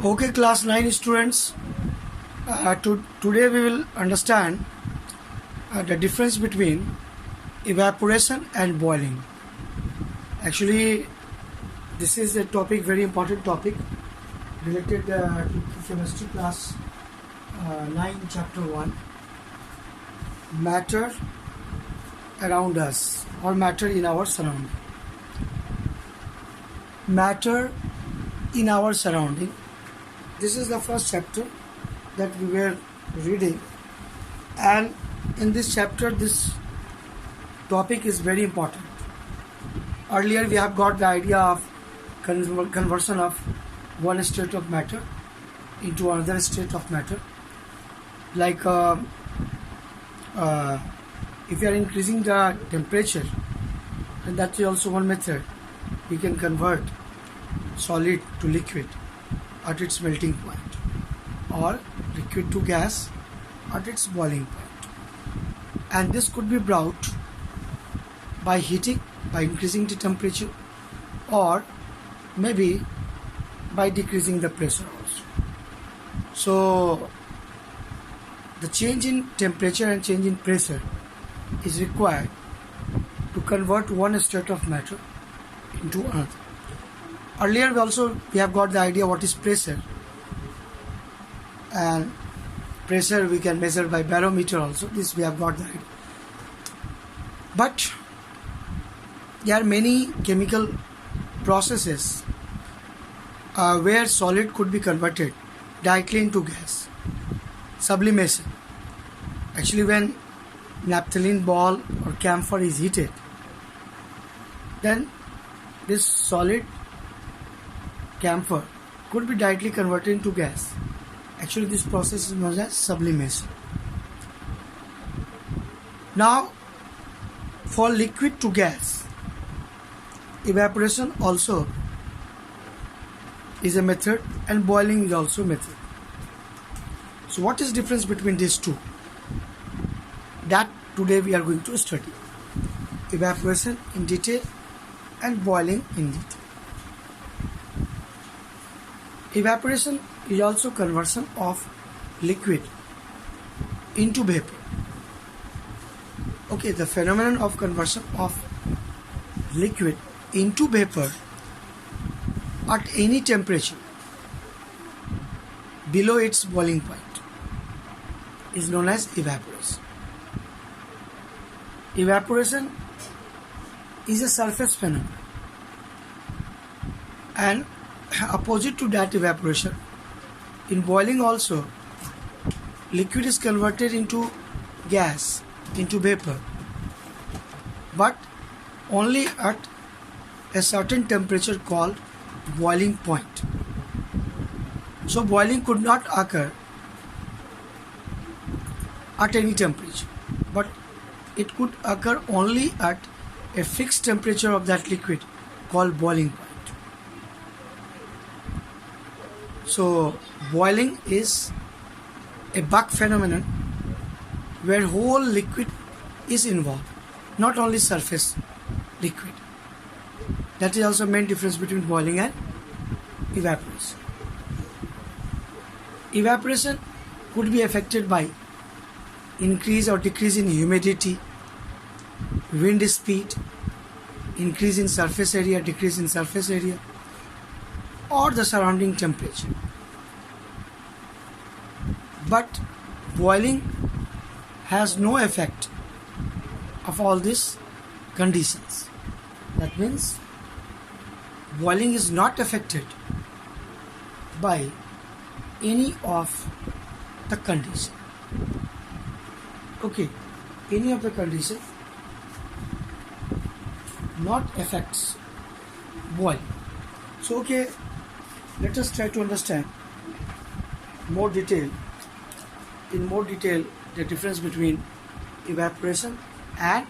Okay, class 9 students. Today we will understand the difference between evaporation and boiling. Actually, this is a topic, very important topic related to chemistry class 9, chapter 1. Matter around us or matter in our surrounding. Matter in our surrounding. This is the first chapter that we were reading, and in this chapter this topic is very important. Earlier we have got the idea of conversion of one state of matter into another state of matter, like if you are increasing the temperature, and that is also one method. We can convert solid to liquid at its melting point, or liquid to gas at its boiling point. And this could be brought by heating, by increasing the temperature, or maybe by decreasing the pressure also. So the change in temperature and change in pressure is required to convert one state of matter into another. Earlier we have got the idea what is pressure, and pressure we can measure by barometer also. This we have got the idea. But there are many chemical processes where solid could be converted directly into gas. Sublimation. Actually, when naphthalene ball or camphor is heated, then this solid camphor could be directly converted into gas. Actually, this process is known as sublimation. Now, for liquid to gas, evaporation also is a method, and boiling is also a method. So what is the difference between these two? That today we are going to study. Evaporation in detail and boiling in detail. Evaporation is also conversion of liquid into vapor. Okay, the phenomenon of conversion of liquid into vapor at any temperature below its boiling point is known as evaporation. Evaporation is a surface phenomenon, and opposite to that evaporation, in boiling also, liquid is converted into gas, into vapor, but only at a certain temperature called boiling point. So boiling could not occur at any temperature, but it could occur only at a fixed temperature of that liquid called boiling point. So boiling is a bulk phenomenon where whole liquid is involved, not only surface liquid. That is also the main difference between boiling and evaporation. Evaporation could be affected by increase or decrease in humidity, wind speed, increase in surface area, decrease in surface area, or the surrounding temperature. But boiling has no effect of all these conditions. That means boiling is not affected by any of the conditions. Okay, any of the conditions not affects boiling. So okay, let us try to understand in more detail the difference between evaporation and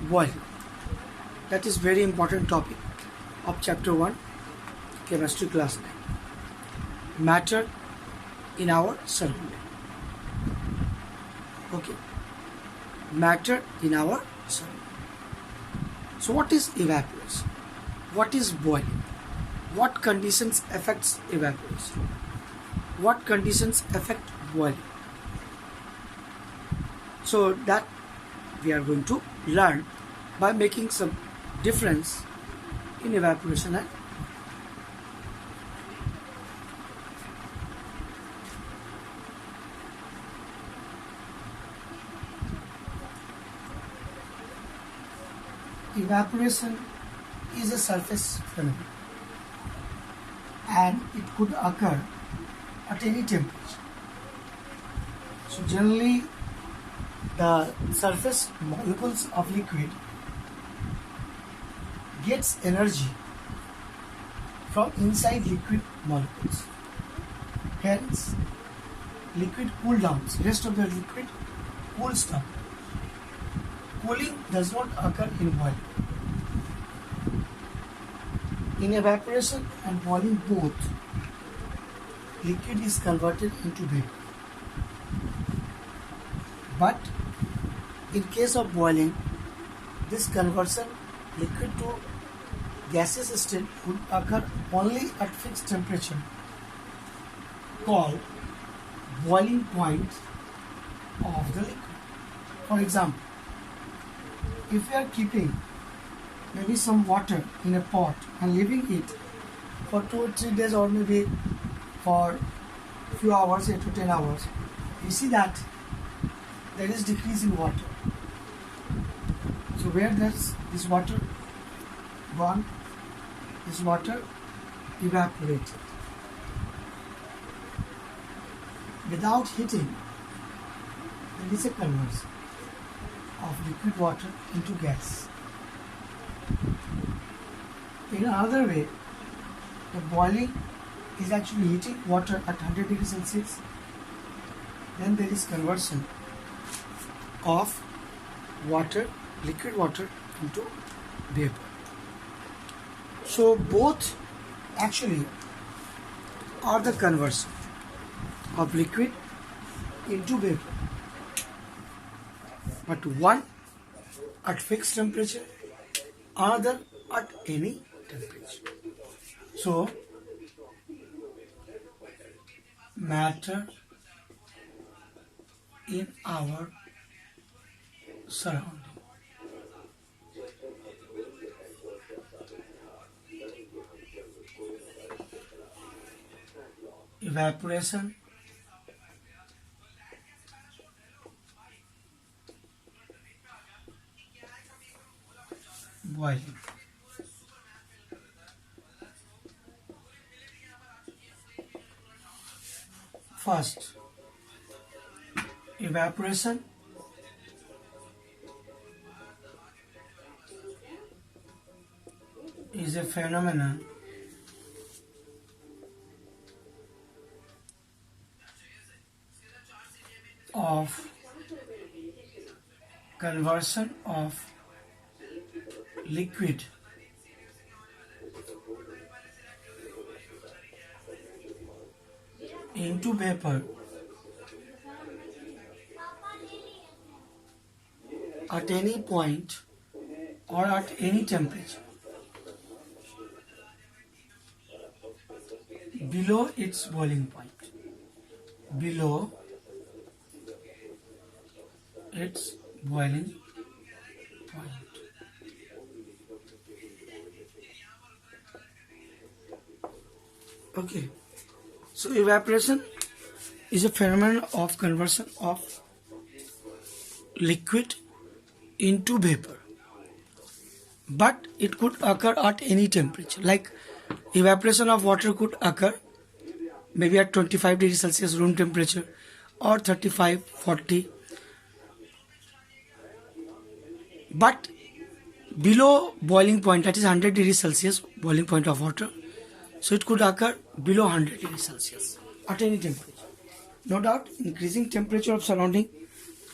boiling. That is very important topic of chapter 1, chemistry class 9. Matter in our surrounding. Okay, matter in our surrounding. So what is evaporation? What is boiling? what conditions affects evaporation? What conditions affect boiling? So that we are going to learn by making some difference in evaporation and evaporation is a surface phenomenon and it could occur at any temperature. So generally the surface molecules of liquid gets energy from inside liquid molecules. Hence liquid cool downs, rest of the liquid cools down. Cooling does not occur in boiling. In evaporation and boiling both, liquid is converted into vapor. But in case of boiling, this conversion liquid to gaseous state would occur only at fixed temperature called boiling point of the liquid. For example, if we are keeping maybe some water in a pot and leaving it for 2 or 3 days or maybe for few hours, 8 to 10 hours, we see that there is decrease in water. So where does this water gone? This water evaporated. Without heating, there is a conversion of liquid water into gas. In another way, the boiling is actually heating water at 100 degrees Celsius. Then there is conversion of water, liquid water into vapor. So both actually are the conversion of liquid into vapor. But one at fixed temperature, other at any temperature. So matter in our surrounding. Evaporation, boiling. First, evaporation is a phenomenon of conversion of liquid into vapor at any point or at any temperature below its boiling point. Below its boiling point. Okay, so evaporation is a phenomenon of conversion of liquid into vapor, but it could occur at any temperature. Like evaporation of water could occur maybe at 25 degrees Celsius room temperature or 35, 40, but below boiling point, that is 100 degrees Celsius boiling point of water, so it could occur below 100 degrees Celsius at any temperature. No doubt, increasing temperature of surrounding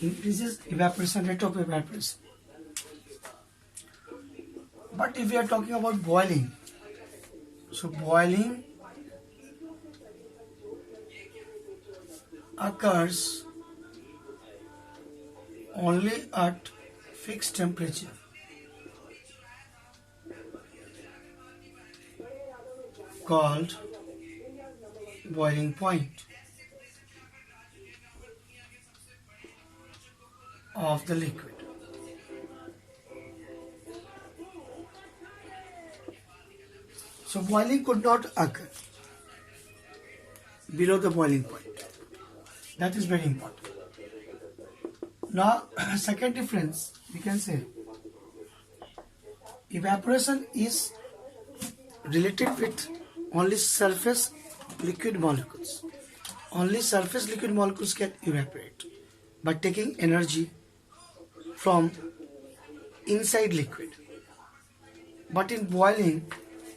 increases evaporation, rate of evaporation. But if we are talking about boiling, so boiling occurs only at fixed temperature. called boiling point of the liquid. So boiling could not occur below the boiling point. That is very important. Now, second difference, we can say evaporation is related with only surface liquid molecules. Only surface liquid molecules can evaporate by taking energy from inside liquid. But in boiling,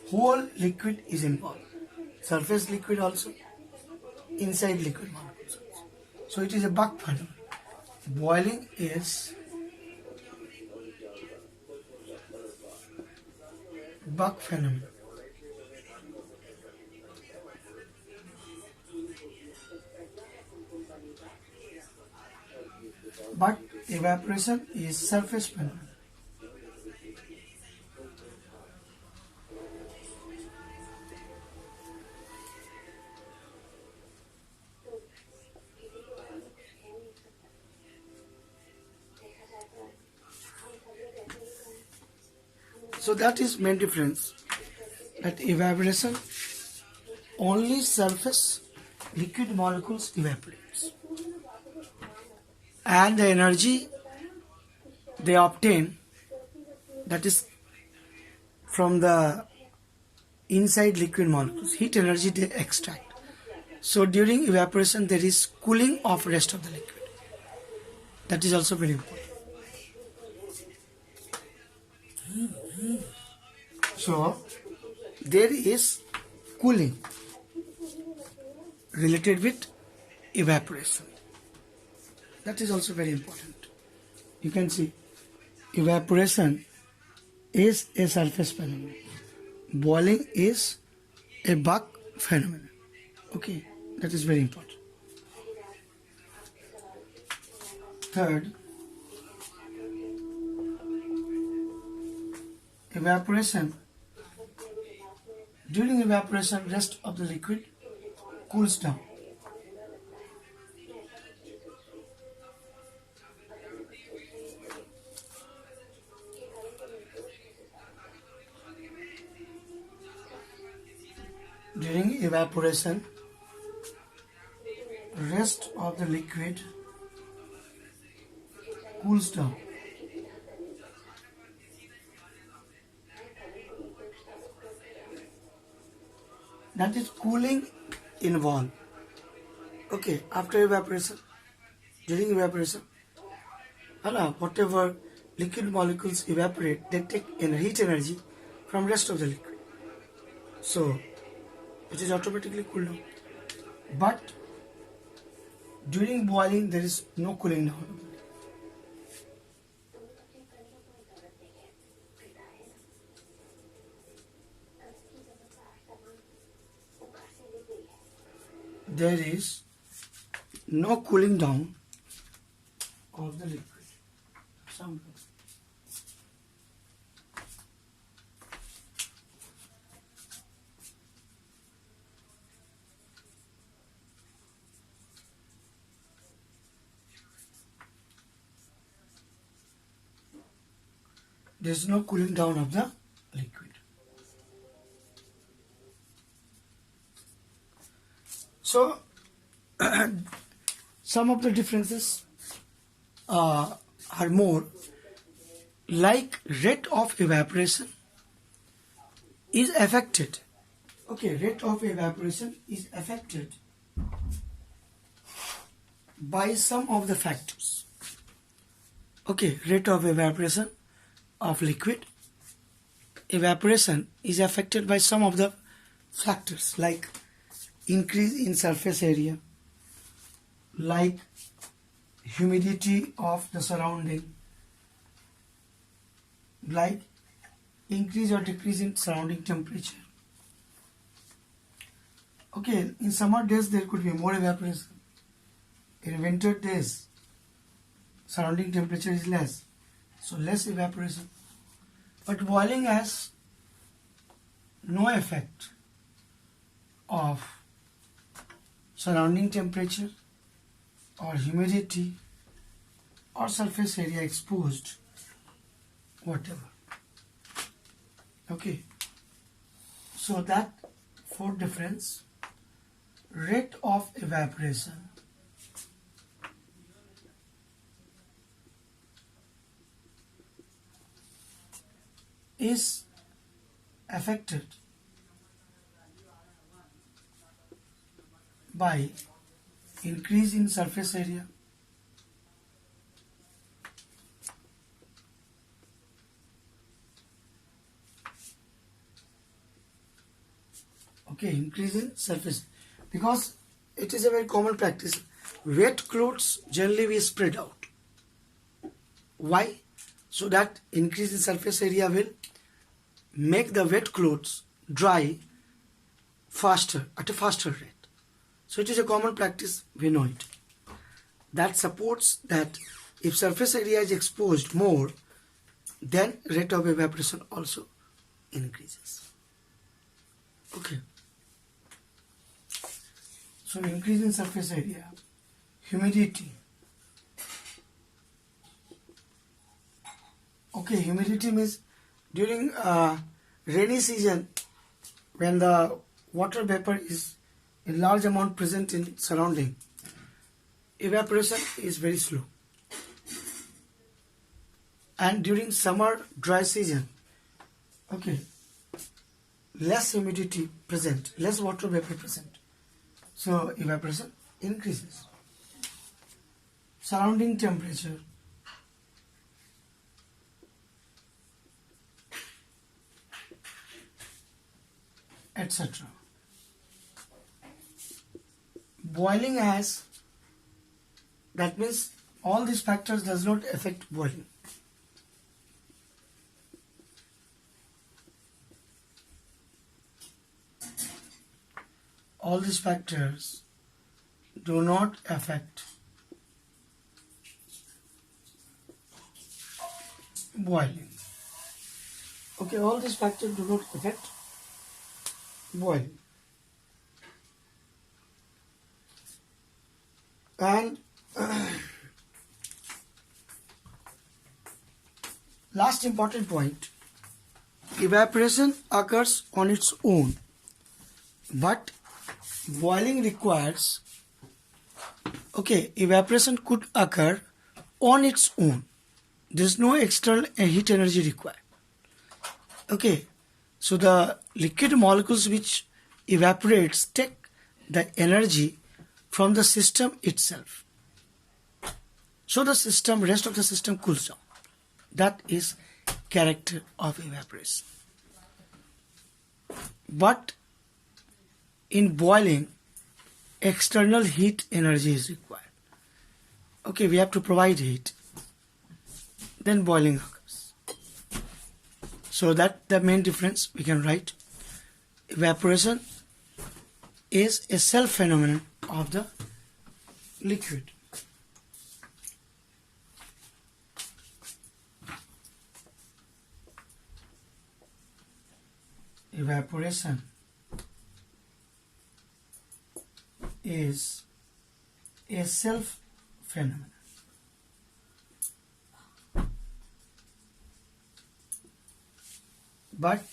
whole liquid is involved. Surface liquid also, inside liquid molecules also. So it is a Buck phenomenon. Boiling is Buck phenomenon. But evaporation is surface phenomenon. So that is main difference. That evaporation, only surface liquid molecules evaporates, and the energy they obtain, that is from the inside liquid molecules, heat energy they extract. So during evaporation there is cooling of rest of the liquid. That is also very important. So there is cooling related with evaporation. That is also very important. You can see evaporation is a surface phenomenon. Boiling is a Buck phenomenon. Okay, that is very important. Third, evaporation. During evaporation, rest of the liquid cools down. During evaporation, rest of the liquid cools down. That is cooling involved. Okay, after evaporation, during evaporation, whatever liquid molecules evaporate, they take heat energy from rest of the liquid. So it is automatically cooled down. But during boiling, there is no cooling down. There is no cooling down of the liquid. There is no cooling down of the liquid. So some of the differences are more, like rate of evaporation is affected. Okay, rate of evaporation is affected by some of the factors. Okay, rate of evaporation of liquid, evaporation is affected by some of the factors like increase in surface area, like humidity of the surrounding, like increase or decrease in surrounding temperature. Okay, in summer days there could be more evaporation. In winter days, surrounding temperature is less, so less evaporation. But boiling has no effect of surrounding temperature or humidity or surface area exposed, whatever. Okay, so that fourth difference, rate of evaporation is affected by increase in surface area, okay, increase in surface, because it is a very common practice. Wet clothes generally we spread out. Why? So that increase in surface area will make the wet clothes dry faster, at a faster rate. So it is a common practice, we know it. That supports that if surface area is exposed more, then rate of evaporation also increases. Okay. So increase in surface area, humidity. Okay, humidity means during rainy season, when the water vapor is in large amount present in surrounding, evaporation is very slow. And during summer dry season, okay, less humidity present, less water vapor present, so evaporation increases. Surrounding temperature, etc. Boiling has, that means all these factors does not affect boiling. All these factors do not affect boiling. Okay, all these factors do not affect boiling. And last important point, evaporation occurs on its own, but boiling requires, okay, evaporation could occur on its own. There is no external heat energy required. Okay, so the liquid molecules which evaporates take the energy from the system itself. So the system, rest of the system cools down. That is character of evaporation. But in boiling, external heat energy is required. Okay, we have to provide heat. Then boiling occurs. So that the main difference we can write. Evaporation is a self-phenomenon of the liquid. Evaporation is a self-phenomenon. But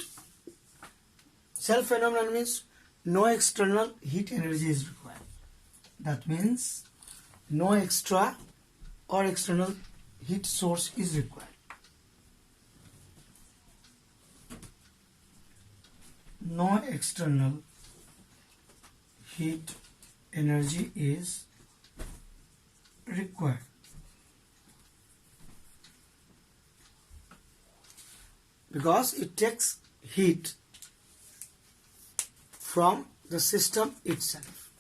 self-phenomenon means no external heat energy is required. That means no extra or external heat source is required. No external heat energy is required. Because it takes heat from the system itself.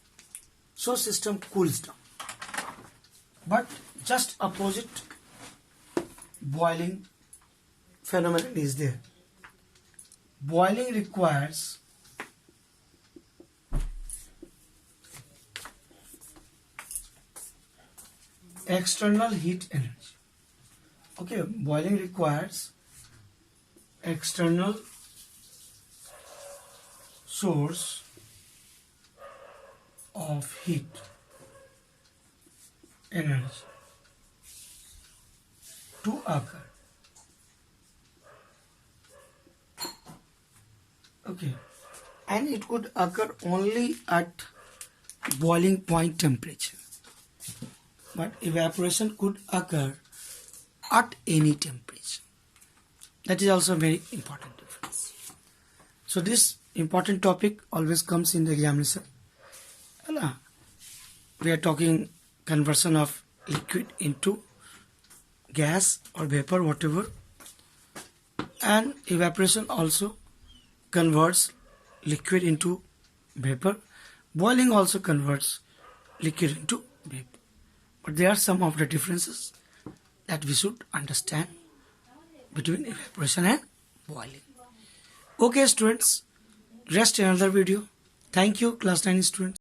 So system cools down. But just opposite boiling phenomenon is there. Boiling requires external heat energy. Okay, boiling requires external source of heat energy to occur. Okay, and it could occur only at boiling point temperature, but evaporation could occur at any temperature. That is also a very important difference. So this important topic always comes in the examination. We are talking conversion of liquid into gas or vapor, whatever, and evaporation also converts liquid into vapor. Boiling also converts liquid into vapor. But there are some of the differences that we should understand between evaporation and boiling. Okay students, rest another video. Thank you class 9 students.